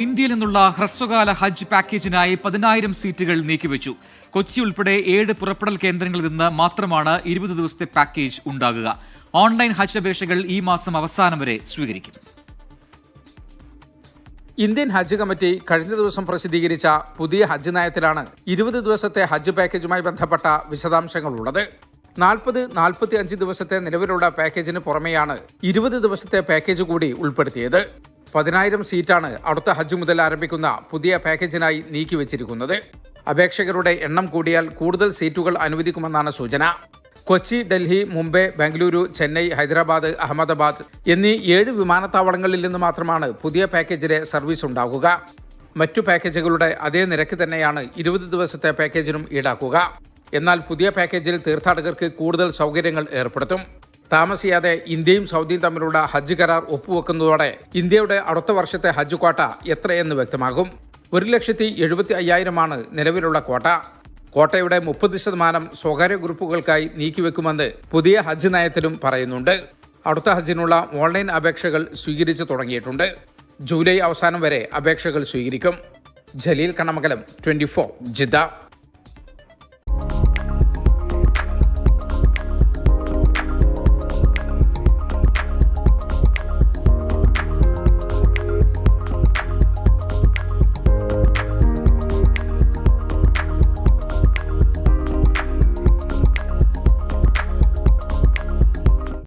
ഇന്ത്യയിൽ നിന്നുള്ള ഹ്രസ്വകാല ഹജ്ജ് പാക്കേജിനായി 10,000 സീറ്റുകൾ നീക്കിവെച്ചു. കൊച്ചി ഉൾപ്പെടെ 7 പുറപ്പെടൽ കേന്ദ്രങ്ങളിൽ നിന്ന് മാത്രമാണ് 20 ദിവസത്തെ പാക്കേജ് ഉണ്ടാകുക. ഓൺലൈൻ ഹജ്ജ് അപേക്ഷകൾ ഈ മാസം അവസാനം വരെ സ്വീകരിക്കും. ഇന്ത്യൻ ഹജ്ജ് കമ്മിറ്റി കഴിഞ്ഞ ദിവസം പ്രസിദ്ധീകരിച്ച പുതിയ ഹജ്ജ് നയത്തിലാണ് 20 ദിവസത്തെ ഹജ്ജ് പാക്കേജുമായി ബന്ധപ്പെട്ട വിശദാംശങ്ങളുള്ളത്. 40-45 ദിവസത്തെ നിലവിലുള്ള പാക്കേജിന് പുറമെയാണ് 20 ദിവസത്തെ പാക്കേജ് കൂടി ഉൾപ്പെടുത്തിയത്. 10,000 സീറ്റാണ് അടുത്ത ഹജ്ജ് മുതൽ ആരംഭിക്കുന്ന പുതിയ പാക്കേജിനായി നീക്കിവച്ചിരിക്കുന്നത്. അപേക്ഷകരുടെ എണ്ണം കൂടിയാൽ കൂടുതൽ സീറ്റുകൾ അനുവദിക്കുമെന്നാണ് സൂചന. കൊച്ചി, ഡൽഹി, മുംബൈ, ബംഗളൂരു, ചെന്നൈ, ഹൈദരാബാദ്, അഹമ്മദാബാദ് എന്നീ 7 വിമാനത്താവളങ്ങളിൽ നിന്ന് മാത്രമാണ് പുതിയ പാക്കേജിലെ സർവീസ് ഉണ്ടാകുക. മറ്റു പാക്കേജുകളുടെ അതേ നിരക്ക് തന്നെയാണ് 20 ദിവസത്തെ പാക്കേജിനും ഈടാക്കുക. എന്നാൽ പുതിയ പാക്കേജിൽ തീർത്ഥാടകർക്ക് കൂടുതൽ സൗകര്യങ്ങൾ ഏർപ്പെടുത്തും. താമസിയാതെ ഇന്ത്യയും സൗദിയും തമ്മിലുള്ള ഹജ്ജ് കരാർ ഒപ്പുവെക്കുന്നതോടെ ഇന്ത്യയുടെ അടുത്ത വർഷത്തെ ഹജ്ജ് ക്വാട്ട എത്രയെന്ന് വ്യക്തമാകും. 1,75,000 നിലവിലുള്ള ക്വാട്ട. ക്വാട്ടയുടെ 30% സ്വകാര്യ ഗ്രൂപ്പുകൾക്കായി നീക്കിവെക്കുമെന്ന് പുതിയ ഹജ്ജ് നയത്തിലും പറയുന്നുണ്ട്. അടുത്ത ഹജ്ജിനുള്ള ഓൺലൈൻ അപേക്ഷകൾ സ്വീകരിച്ചു തുടങ്ങിയിട്ടുണ്ട്. ജൂലൈ അവസാനം വരെ അപേക്ഷകൾ സ്വീകരിക്കും. ജലീൽ കണ്ണമംഗലം, 24, ജിദ്ദ.